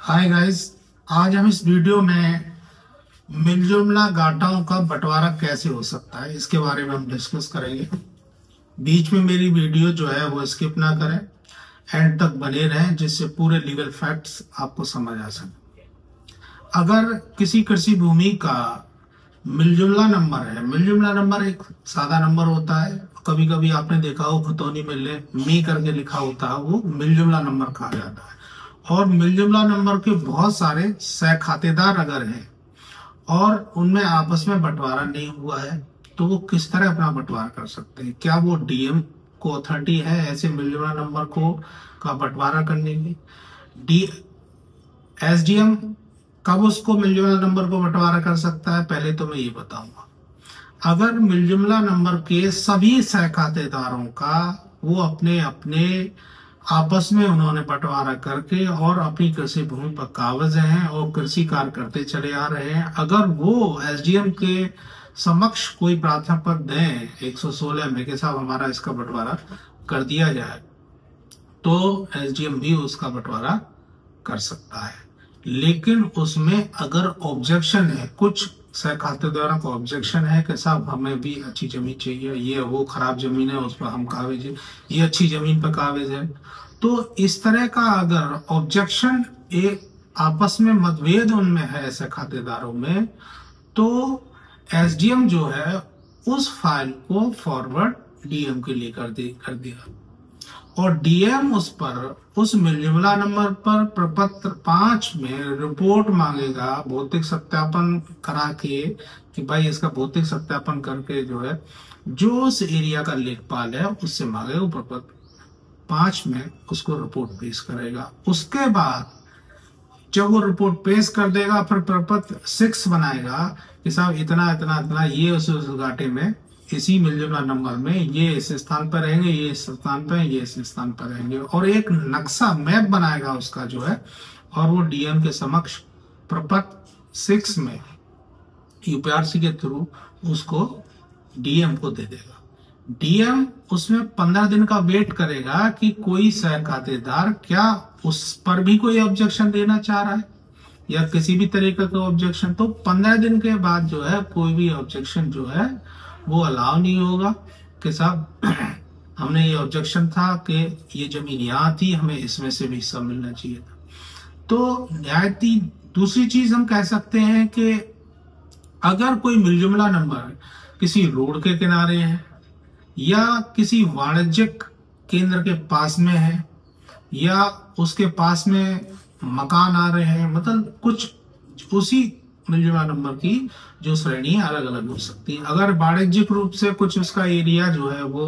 Hi guys. आज हम इस वीडियो में मिलजुमला गाटाओं का बंटवारा कैसे हो सकता है इसके बारे में हम डिस्कस करेंगे। बीच में मेरी वीडियो जो है वो स्किप ना करें, एंड तक बने रहें जिससे पूरे लीगल फैक्ट्स आपको समझ आ सके। अगर किसी कृषि भूमि का मिलजुमला नंबर है, मिलजुमला नंबर एक सादा नंबर होता है, कभी कभी आपने देखा हो खतौनी में मी करके लिखा होता है, वो मिलजुमला नंबर कहा जाता है। और मिलजुमला नंबर के बहुत सारे सह खातेदार अगर हैं और उनमें आपस में बंटवारा नहीं हुआ है तो वो किस तरह अपना बंटवारा कर सकते हैं? क्या वो डीएम को अथॉरिटी है ऐसे मिलजुमला नंबर को का बंटवारा करने की? डी एसडीएम कब उसको मिलजुमला नंबर को बंटवारा कर सकता है, पहले तो मैं ये बताऊंगा। अगर मिलजुमला नंबर के सभी सह खातेदारों का वो अपने अपने आपस में उन्होंने बंटवारा करके और अपनी कृषि भूमि पर काबज हैं और कृषि कार्य करते चले आ रहे हैं, अगर वो एसडीएम के समक्ष कोई प्रार्थना पत्र दें 116 में के साहब हमारा इसका बंटवारा कर दिया जाए, तो एसडीएम भी उसका बंटवारा कर सकता है। लेकिन उसमें अगर ऑब्जेक्शन है, कुछ सह खातेदारों का ऑब्जेक्शन है कि साहब हमें भी अच्छी जमीन चाहिए, ये वो खराब जमीन है उस पर हम काबिज है, ये अच्छी जमीन पर काबिज है, तो इस तरह का अगर ऑब्जेक्शन एक आपस में मतभेद उनमें है सह खातेदारों में, तो एसडीएम जो है उस फाइल को फॉरवर्ड डीएम के लिए कर दिया और डीएम उस पर उस मिलजुमला नंबर पर प्रपत्र 5 में रिपोर्ट मांगेगा, भौतिक सत्यापन करा के कि भाई इसका भौतिक सत्यापन करके जो है जो उस एरिया का लेखपाल है उससे मांगेगा, प्रपत्र 5 में उसको रिपोर्ट पेश करेगा। उसके बाद जब वो रिपोर्ट पेश कर देगा फिर प्रपत्र 6 बनाएगा कि साहब इतना इतना इतना ये उस घाटे में इसी मिलजुमला नंबर में ये इस स्थान पर रहेंगे, ये इस स्थान पर, ये इस स्थान पर रहेंगे, और एक नक्शा मैप बनाएगा उसका जो है, और वो डीएम के समक्ष प्रपत्र 6 में यूपीआरसी के थ्रू उसको डीएम को दे देगा। डीएम उसमें 15 दिन का वेट करेगा कि कोई सह खातेदार क्या उस पर भी कोई ऑब्जेक्शन देना चाह रहा है या किसी भी तरीके का ऑब्जेक्शन, तो 15 दिन के बाद जो है कोई भी ऑब्जेक्शन जो है वो अलाउ नहीं होगा कि साहब हमने ये ऑब्जेक्शन था कि ये जमीन यहाँ थी, हमें इसमें से भी हिस्सा मिलना चाहिए था। तो न्यायती दूसरी चीज हम कह सकते हैं कि अगर कोई मिलजुमला नंबर किसी रोड के किनारे है या किसी वाणिज्यिक केंद्र के पास में है या उसके पास में मकान आ रहे हैं, मतलब कुछ उसी मिलजुमला नंबर की जो श्रेणी है अलग अलग हो सकती है। अगर वाणिज्यिक रूप से कुछ उसका एरिया जो है वो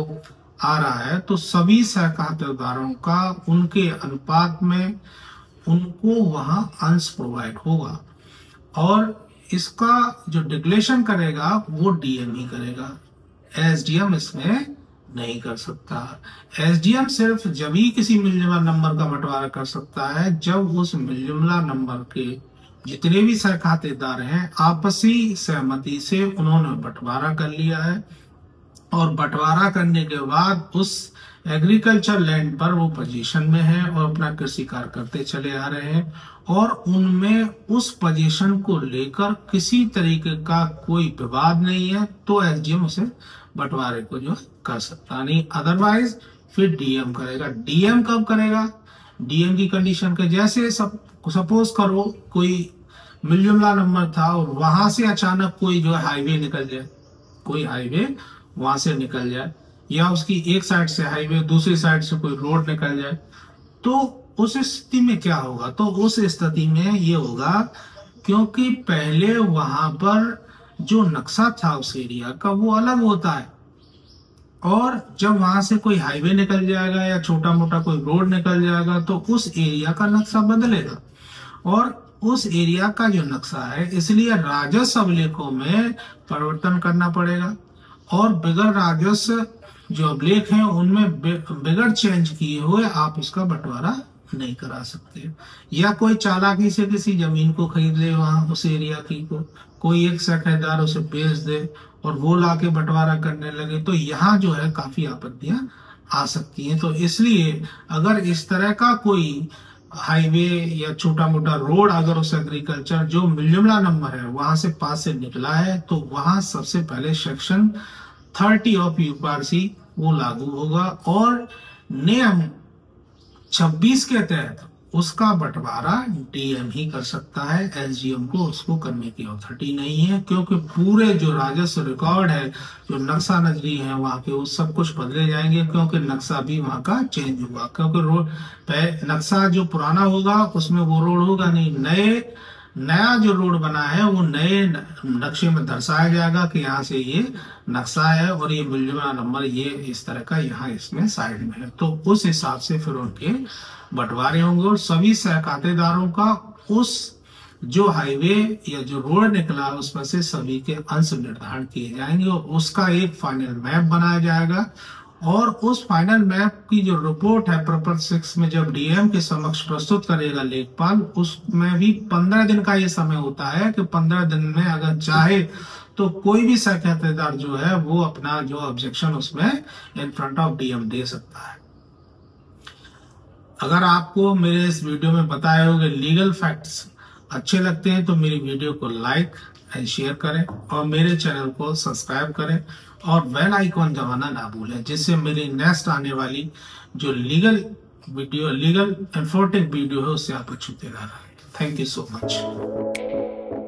आ रहा है तो सभी सह खातेदारों का उनके अनुपात में उनको वहां अंश प्रोवाइड होगा और इसका जो डिक्लेरेशन करेगा वो डीएम ही करेगा, एसडीएम इसमें नहीं कर सकता। एसडीएम सिर्फ जब ही किसी मिलजुमला नंबर का बंटवारा कर सकता है जब उस मिलजुमला नंबर के जितने भी सह खातेदार हैं आपसी सहमति से उन्होंने बंटवारा कर लिया है और बंटवारा करने के बाद उस एग्रीकल्चर लैंड पर वो पोजीशन में है और अपना कृषि कार्य करते चले आ रहे हैं और उनमें उस पोजीशन को लेकर किसी तरीके का कोई विवाद नहीं है, तो एसडीएम उसे बंटवारे को जो कर सकता नहीं, अदरवाइज फिर डीएम करेगा। डीएम कब करेगा? डीएम की कंडीशन के जैसे सपोज करो कोई मिलजुमला नंबर था और वहां से अचानक कोई जो हाईवे निकल जाए, कोई हाईवे वहां से निकल जाए या उसकी एक साइड से हाईवे दूसरी साइड से कोई रोड निकल जाए, तो उस स्थिति में क्या होगा? तो उस स्थिति में ये होगा क्योंकि पहले वहां पर जो नक्शा था उस एरिया का वो अलग होता है और जब वहां से कोई हाईवे निकल जाएगा या छोटा मोटा कोई रोड निकल जाएगा तो उस एरिया का नक्शा बदलेगा और उस एरिया का जो नक्शा है इसलिए राजस्व अभिलेखों में परिवर्तन करना पड़ेगा और बगैर राजस्व जो अभिलेख हैं उनमें बगैर चेंज किए हुए आप उसका बंटवारा नहीं करा सकते। या कोई चालाकी से किसी जमीन को खरीद ले वहां उस एरिया की को कोई एक ठेकेदार उसे बेच दे और वो लाके बंटवारा करने लगे, तो यहाँ जो है काफी आपत्तियां आ सकती हैं। तो इसलिए अगर इस तरह का कोई हाईवे या छोटा मोटा रोड अगर उस एग्रीकल्चर जो मिलजुमला नंबर है वहां से पास से निकला है तो वहां सबसे पहले सेक्शन 30 ऑफ यूपीआरसी वो लागू होगा और नियम 26 के तहत उसका बंटवारा डीएम ही कर सकता है। एसडीएम को उसको करने की अथॉरिटी नहीं है, क्योंकि पूरे जो राजस्व रिकॉर्ड है, जो नक्शा नजरी है वहां के, वो सब कुछ बदले जाएंगे, क्योंकि नक्शा भी वहां का चेंज हुआ। क्योंकि रोड नक्शा जो पुराना होगा उसमें वो रोड होगा नहीं, नया जो रोड बना है वो नए नक्शे में दर्शाया जाएगा कि यहाँ से ये नक्शा है और ये मिलजुला नंबर ये इस तरह का यहाँ इसमें साइड में है। तो उस हिसाब से फिर उनके बंटवारे होंगे और सभी सहखातेदारों का उस जो हाईवे या जो रोड निकला उसमें से सभी के अंश निर्धारण किए जाएंगे और उसका एक फाइनल मैप बनाया जाएगा। और उस फाइनल मैप की जो रिपोर्ट है प्रपर 6 में जब डीएम के समक्ष प्रस्तुत करेगा लेखपाल, उसमें भी 15 दिन का ये समय होता है कि 15 दिन में अगर चाहे तो कोई भी सहखातेदार जो है वो अपना जो ऑब्जेक्शन उसमें इन फ्रंट ऑफ डीएम दे सकता है। अगर आपको मेरे इस वीडियो में बताए हुए लीगल फैक्ट्स अच्छे लगते हैं तो मेरी वीडियो को लाइक एंड शेयर करें और मेरे चैनल को सब्सक्राइब करें और बेल आइकॉन दबाना ना भूलें, जिससे मेरी नेक्स्ट आने वाली जो लीगल इंफॉर्मेटिव वीडियो है उससे आप छूते रह रहे हैं। Thank you so much.